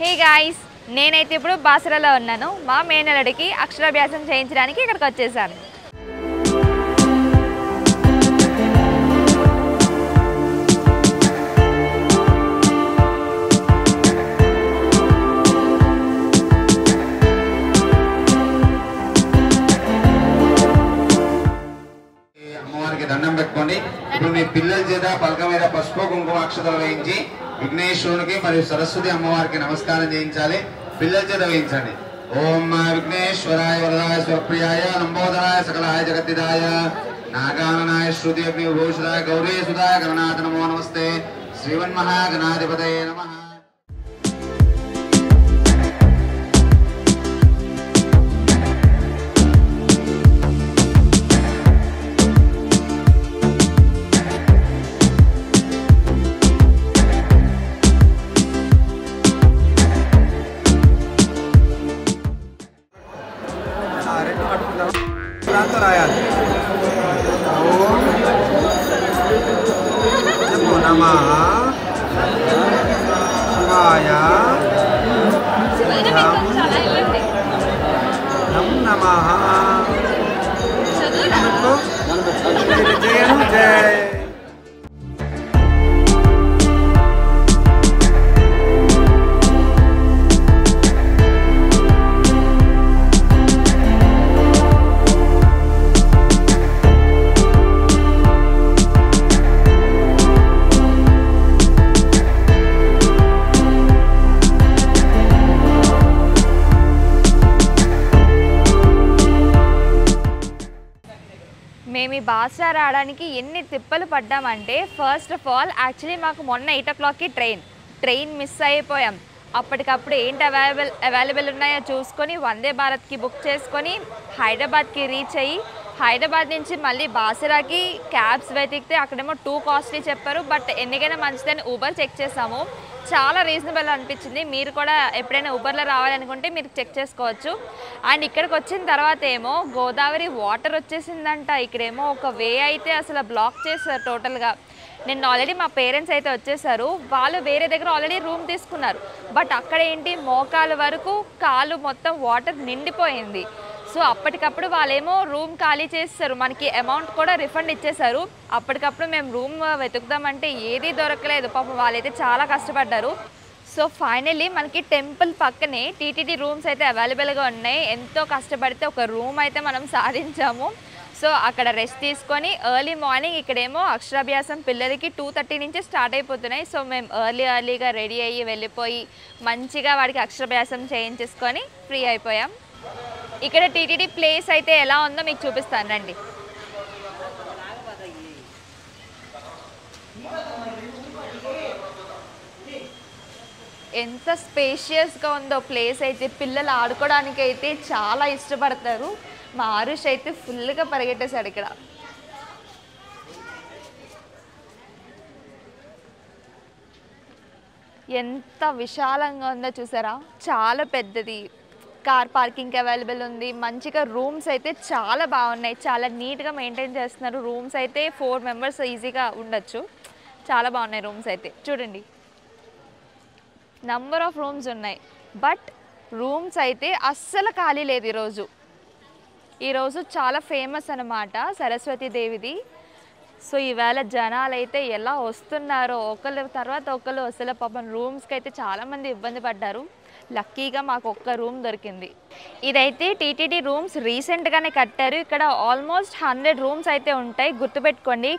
Hey guys, నేనైతే ఇప్పుడు బాసరాలో ఉన్నాను. మా మేనల్లుడికి అక్షరాభ్యాసం చేయించడానికి ఇక్కడికి వచ్చేసాను. అమ్మవారికి దండం పెట్టుకోండి. ఇప్పుడు మీ పిల్లల చేత పలక మీద పసుపు కుంకుమ అక్షతలు వేయించి విఘ్నేశ్వరునికి మరియు సరస్వతి అమ్మవారికి నమస్కారం చేయించాలి. పిల్లల చేత వేయించండి. ఓం విఘ్నేశ్వరాయ వరదాయ స్వప్రియాయ నంబోదరాయ సకలాయ జగద్దిదాయ నాగాననాయ శృతి అగ్ని విభూషితాయ గౌరీ సుధాయ గణనాథ నమో నమస్తే శ్రీమన్మహాగణాధిపతయే నమః. రాయాలి. ఓం నమో నమః శివాయ నమో నమః జయను జయ. మేము ఈ బాసరా రావడానికి ఎన్ని తిప్పలు పడ్డామంటే, ఫస్ట్ ఆఫ్ ఆల్ యాక్చువల్లీ మాకు మొన్న 8 o'clockకి ట్రైన్ మిస్ అయిపోయాం. అప్పటికప్పుడు ఏంటి అవైలబుల్ ఉన్నాయో చూసుకొని వందే భారత్కి బుక్ చేసుకొని హైదరాబాద్కి రీచ్ అయ్యి, హైదరాబాద్ నుంచి మళ్ళీ బాసరాకి క్యాబ్స్ వెతికితే అక్కడేమో 2 కాస్ట్లీ చెప్పారు. బట్ ఎందుకైనా మంచిదని ఊబర్ చెక్ చేసాము. చాలా రీజనబుల్ అనిపించింది. మీరు కూడా ఎప్పుడైనా ఊబర్లో రావాలనుకుంటే మీరు చెక్ చేసుకోవచ్చు. అండ్ ఇక్కడికి వచ్చిన తర్వాత ఏమో గోదావరి వాటర్ వచ్చేసిందంట. ఇక్కడేమో ఒక వే అయితే అసలు బ్లాక్ చేశారు టోటల్గా. నిన్న ఆల్రెడీ మా పేరెంట్స్ అయితే వచ్చేసారు. వాళ్ళు వేరే దగ్గర ఆల్రెడీ రూమ్ తీసుకున్నారు. బట్ అక్కడ ఏంటి, మోకాలు వరకు కాలు మొత్తం వాటర్ నిండిపోయింది. సో అప్పటికప్పుడు వాళ్ళేమో రూమ్ ఖాళీ చేస్తారు, మనకి అమౌంట్ కూడా రిఫండ్ ఇచ్చేసారు. అప్పటికప్పుడు మేము రూమ్ వెతుకుదామంటే ఏదీ దొరకలేదు. పాపం వాళ్ళైతే చాలా కష్టపడ్డారు. సో ఫైనల్లీ మనకి టెంపుల్ పక్కనే టీటీడీ రూమ్స్ అయితే అవైలబుల్గా ఉన్నాయి. ఎంతో కష్టపడితే ఒక రూమ్ అయితే మనం సాధించాము. సో అక్కడ రెస్ట్ తీసుకొని ఎర్లీ మార్నింగ్ ఇక్కడేమో అక్షరాభ్యాసం పిల్లలకి 2:30 నుంచి స్టార్ట్ అయిపోతున్నాయి. సో మేము ఎర్లీగా రెడీ అయ్యి వెళ్ళిపోయి మంచిగా వాడికి అక్షరాభ్యాసం చేయించేసుకొని ఫ్రీ అయిపోయాం. ఇక్కడ టీటీడీ ప్లేస్ అయితే ఎలా ఉందో మీకు చూపిస్తాను రండి. ఎంత స్పేషియస్గా ఉందో ప్లేస్ అయితే. పిల్లలు ఆడుకోవడానికి అయితే చాలా ఇష్టపడతారు. మా ఆరుష్ అయితే ఫుల్గా పరిగెట్టేశాడు ఇక్కడ. ఎంత విశాలంగా ఉందో చూసారా, చాలా పెద్దది. కార్ పార్కింగ్ అవైలబుల్ ఉంది. మంచిగా రూమ్స్ అయితే చాలా బాగున్నాయి. చాలా నీట్గా మెయింటైన్ చేస్తున్నారు. రూమ్స్ అయితే 4 members ఈజీగా ఉండొచ్చు. చాలా బాగున్నాయి రూమ్స్ అయితే. చూడండి, నంబర్ ఆఫ్ రూమ్స్ ఉన్నాయి. బట్ రూమ్స్ అయితే అస్సలు ఖాళీ లేదు. ఈరోజు చాలా ఫేమస్ అన్నమాట సరస్వతి దేవిది. సో ఈవేళ జనాలు అయితే ఎలా వస్తున్నారో, ఒకళ్ళ తర్వాత ఒకళ్ళు. అసలు పాపం రూమ్స్కి అయితే చాలామంది ఇబ్బంది పడ్డారు. లక్కీగా మాకు ఒక్క రూమ్ దొరికింది. ఇదైతే టీటీడీ రూమ్స్ రీసెంట్గానే కట్టారు. ఇక్కడ ఆల్మోస్ట్ 100 రూమ్స్ అయితే ఉంటాయి. గుర్తుపెట్టుకోండి,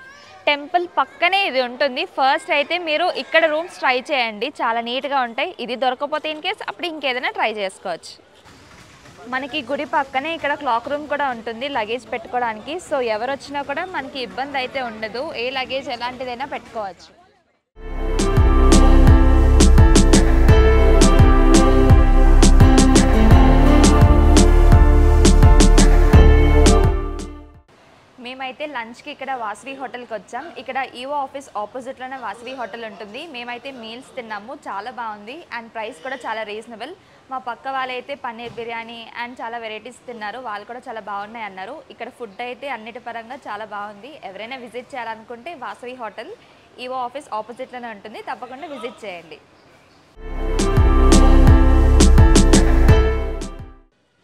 టెంపుల్ పక్కనే ఇది ఉంటుంది. ఫస్ట్ అయితే మీరు ఇక్కడ రూమ్స్ ట్రై చేయండి, చాలా నీట్గా ఉంటాయి. ఇది దొరకకపోతే ఇన్ కేస్ అప్పుడు ఇంకేదైనా ట్రై చేసుకోవచ్చు. మనకి గుడి పక్కనే ఇక్కడ క్లాక్ రూమ్ కూడా ఉంటుంది, లగేజ్ పెట్టుకోవడానికి. సో ఎవరు వచ్చినా కూడా మనకి ఇబ్బంది అయితే ఉండదు. ఏ లగేజ్ ఎలాంటిదైనా పెట్టుకోవచ్చు. మేమైతే లంచ్కి ఇక్కడ వాసవి హోటల్కి వచ్చాం. ఇక్కడ ఈవో ఆఫీస్ ఆపోజిట్లోనే వాసవి హోటల్ ఉంటుంది. మేమైతే మీల్స్ తిన్నాము, చాలా బాగుంది. అండ్ ప్రైస్ కూడా చాలా రీజనబుల్. మా పక్క వాళ్ళైతే పన్నీర్ బిర్యానీ అండ్ చాలా వెరైటీస్ తిన్నారు. వాళ్ళు కూడా చాలా బాగున్నాయి అన్నారు. ఇక్కడ ఫుడ్ అయితే అన్నిటి పరంగా చాలా బాగుంది. ఎవరైనా విజిట్ చేయాలనుకుంటే వాసవి హోటల్ ఈవో ఆఫీస్ ఆపోజిట్లోనే ఉంటుంది, తప్పకుండా విజిట్ చేయండి.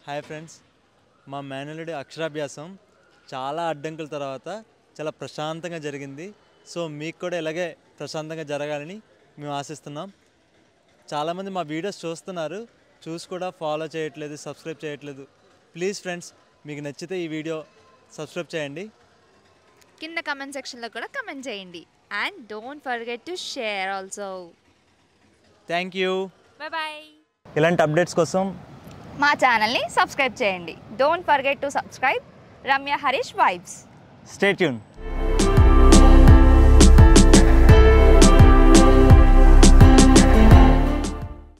హాయ్ ఫ్రెండ్స్, మా మేనల్లుడి అక్షరాభ్యాసం చాలా అడ్డంకుల తర్వాత చాలా ప్రశాంతంగా జరిగింది. సో మీకు కూడా ఇలాగే ప్రశాంతంగా జరగాలని మేము ఆశిస్తున్నాం. చాలామంది మా వీడియోస్ చూస్తున్నారు, చూసి కూడా ఫాలో చేయట్లేదు, సబ్స్క్రైబ్ చేయట్లేదు. ప్లీజ్ ఫ్రెండ్స్, మీకు నచ్చితే ఈ వీడియో సబ్స్క్రైబ్ చేయండి. కింద కమెంట్ సెక్షన్లో కూడా కమెంట్ చేయండి. And don't forget to share also. Thank you. Bye. ఇలాంటి అప్డేట్స్ కోసం మా ఛానల్ని సబ్స్క్రైబ్ చేయండి. Don't forget to subscribe Ramya Harish vibes. Stay tune.